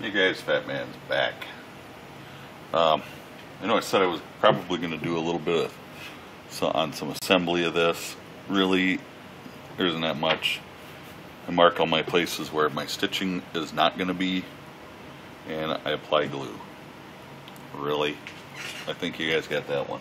Hey guys, Fat Man's back. I know I said I was probably going to do a little bit on some assembly of this. Really, there isn't that much. I mark all my places where my stitching is not going to be, and I apply glue. Really, I think you guys got that one.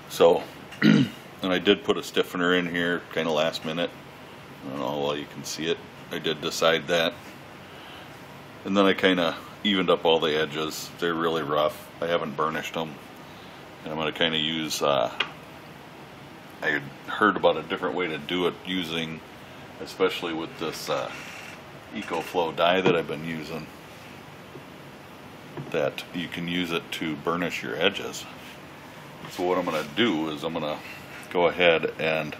So, and I did put a stiffener in here, kind of last minute. I don't know how well you can see it. I did decide that. And then I kind of evened up all the edges. They're really rough. I haven't burnished them. And I'm going to kind of use, I had heard about a different way to do it using, especially with this EcoFlow dye that I've been using, that you can use it to burnish your edges. So what I'm going to do is I'm going to go ahead and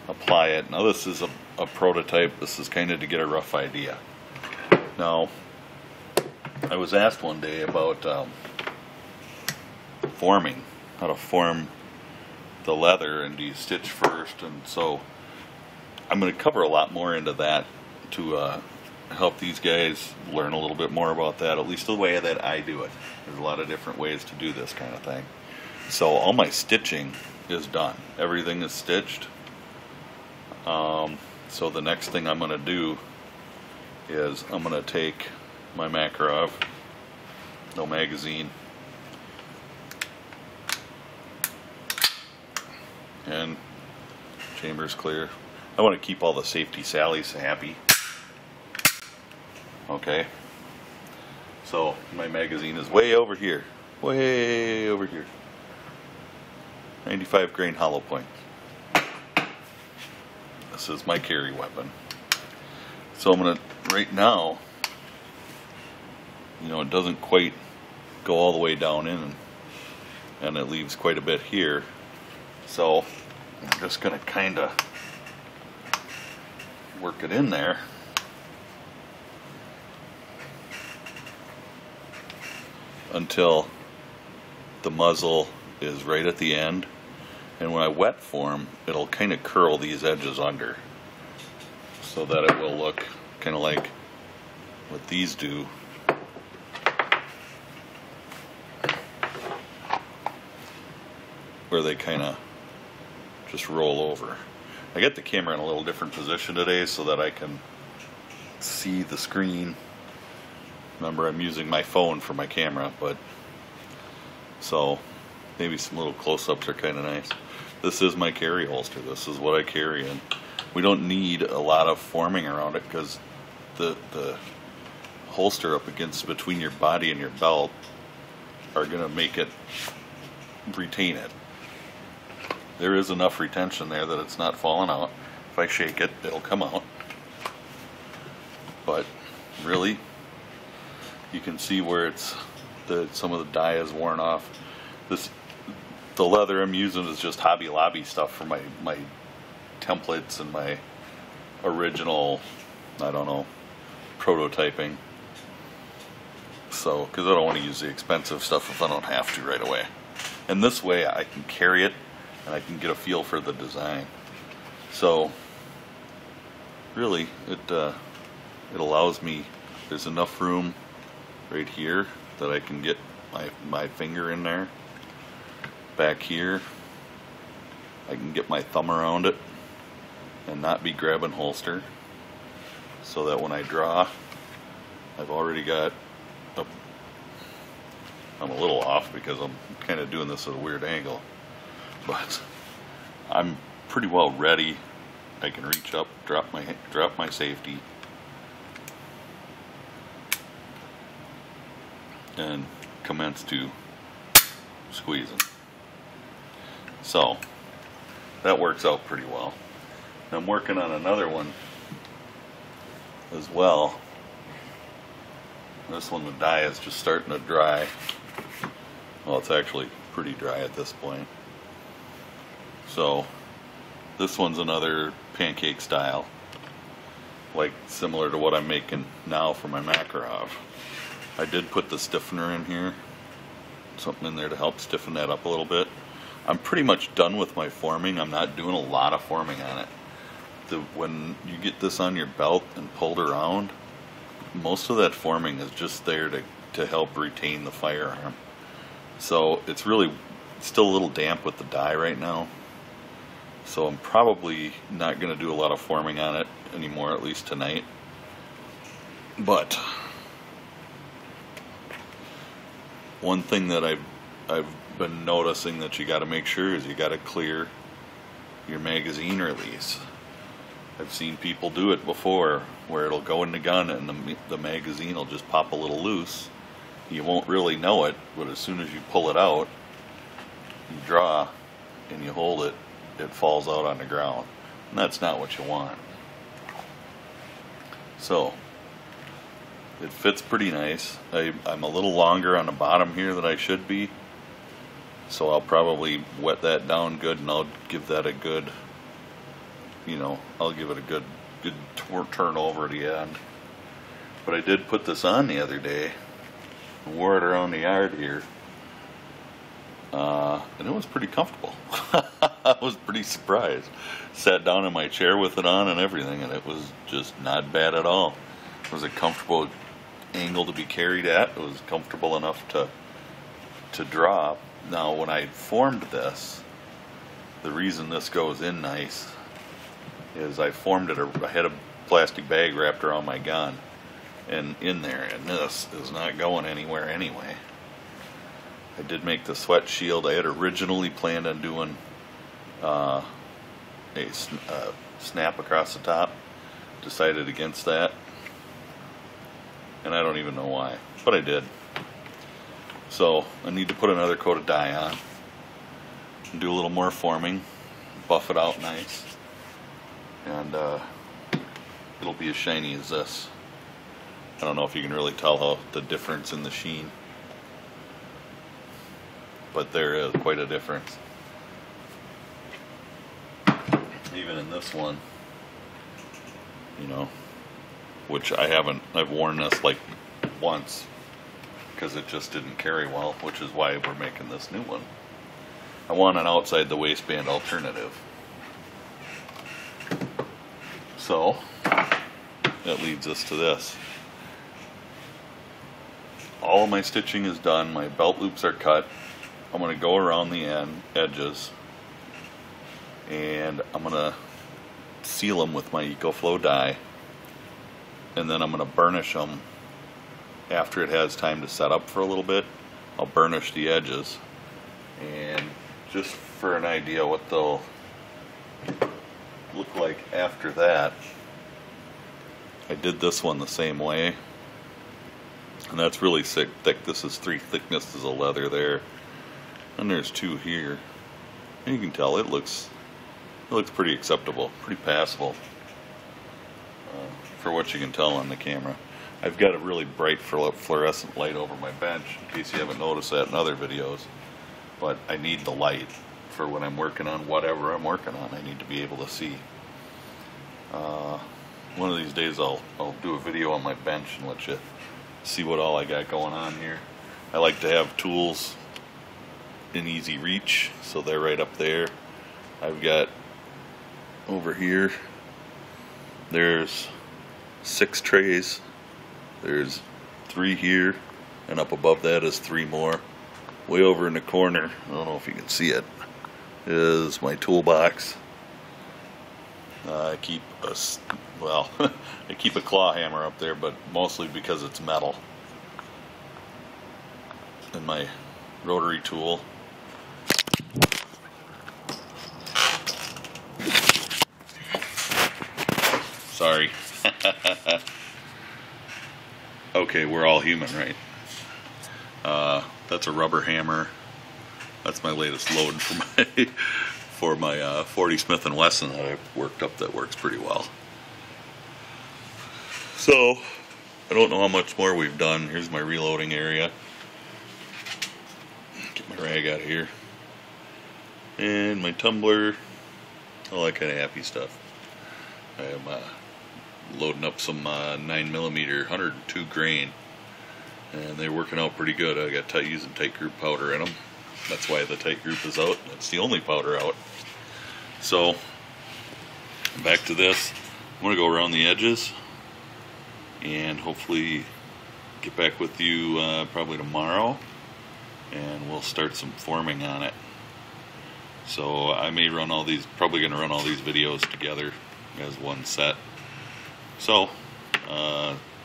apply it. Now this is a prototype. This is kind of to get a rough idea. Now, I was asked one day about forming, how to form the leather, and do you stitch first, and so I'm going to cover a lot more into that to help these guys learn a little bit more about that, at least the way that I do it. There's a lot of different ways to do this kind of thing. So all my stitching is done. Everything is stitched. So the next thing I'm going to do is I'm going to take my Makarov, no magazine, and chamber's clear. I want to keep all the safety Sallies happy. Okay, so my magazine is way over here, 95 grain hollow point. This is my carry weapon. So I'm gonna, right now, you know, it doesn't quite go all the way down in, and it leaves quite a bit here. So I'm just gonna kind of work it in there until the muzzle is right at the end, and when I wet form, it'll kind of curl these edges under so that it will look kind of like what these do. Where they kind of just roll over. I got the camera in a little different position today so that I can see the screen. Remember, I'm using my phone for my camera, but so maybe some little close-ups are kind of nice. This is my carry holster. This is what I carry in. We don't need a lot of forming around it because the holster up against between your body and your belt are going to make it retain it. There is enough retention there that it's not falling out. If I shake it, it'll come out. But really, you can see where it's some of the dye is worn off. The leather I'm using is just Hobby Lobby stuff for my templates and my original, I don't know, prototyping. So, because I don't want to use the expensive stuff if I don't have to right away. And this way I can carry it and I can get a feel for the design. So really it allows me, there's enough room right here that I can get my finger in there. Back here I can get my thumb around it and not be grabbing holster, so that when I draw, I've already got I'm a little off because I'm kind of doing this at a weird angle, but I'm pretty well ready. I can reach up, drop my safety, and commence to squeezing. So that works out pretty well. I'm working on another one as well. This one, the dye is just starting to dry. Well, it's actually pretty dry at this point. So this one's another pancake style, like similar to what I'm making now for my Makarov. I did put the stiffener in here, something in there to help stiffen that up a little bit. I'm pretty much done with my forming. I'm not doing a lot of forming on it. When you get this on your belt and pulled around, most of that forming is just there to help retain the firearm. So it's really still a little damp with the dye right now. So I'm probably not going to do a lot of forming on it anymore, at least tonight. But one thing that I've been noticing that you got to make sure is you got to clear your magazine release. I've seen people do it before where it'll go in the gun and the magazine will just pop a little loose. You won't really know it, but as soon as you pull it out, you draw and you hold it, it falls out on the ground. And that's not what you want. So it fits pretty nice. I'm a little longer on the bottom here than I should be, so I'll probably wet that down good, and I'll give that a good, I'll give it a good turn over at the end. But I did put this on the other day and wore it around the yard here, and it was pretty comfortable. I was pretty surprised. Sat down in my chair with it on and everything, and it was just not bad at all. It was a comfortable angle to be carried at. It was comfortable enough to draw. Now when I formed this, the reason this goes in nice is I formed it, I had a plastic bag wrapped around my gun and in there, and this is not going anywhere anyway. I did make the sweat shield. I had originally planned on doing a snap across the top. Decided against that, and I don't even know why, but I did. So I need to put another coat of dye on and do a little more forming, buff it out nice, and it'll be as shiny as this. I don't know if you can really tell the difference in the sheen, but there is quite a difference. Even in this one, which I've worn this like once because it just didn't carry well, which is why we're making this new one. I want an outside the waistband alternative. So that leads us to this. All of my stitching is done. My belt loops are cut. I'm going to go around the edges, and I'm going to seal them with my EcoFlow dye, and then I'm going to burnish them after it has time to set up for a little bit. I'll burnish the edges, and just for an idea what they'll look like after that, I did this one the same way, and that's really thick. This is 3 thicknesses of leather there, and there's 2 here, and you can tell it looks pretty acceptable, pretty passable for what you can tell on the camera. I've got a really bright fluorescent light over my bench, in case you haven't noticed that in other videos, but I need the light for when I'm working on whatever I'm working on. I need to be able to see. One of these days I'll do a video on my bench and let you see what all I got going on here. I like to have tools in easy reach, so they're right up there. I've got over here, there's 6 trays. There's 3 here, and up above that is 3 more. Way over in the corner, I don't know if you can see it, is my toolbox. I keep I keep a claw hammer up there, but mostly because it's metal. And my rotary tool. Sorry. Okay, we're all human, right? That's a rubber hammer. That's my latest load for my 40 Smith & Wesson that I've worked up that works pretty well. So, I don't know how much more we've done. Here's my reloading area. Get my rag out of here. And my tumbler, all that kind of happy stuff. I'm loading up some 9mm 102 grain, and they're working out pretty good. I got using tight group powder in them. That's why the tight group is out. That's the only powder out. So back to this. I'm going to go around the edges and hopefully get back with you probably tomorrow, and we'll start some forming on it. So I may run all these, probably going to run all these videos together as one set. So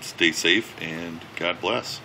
stay safe and God bless.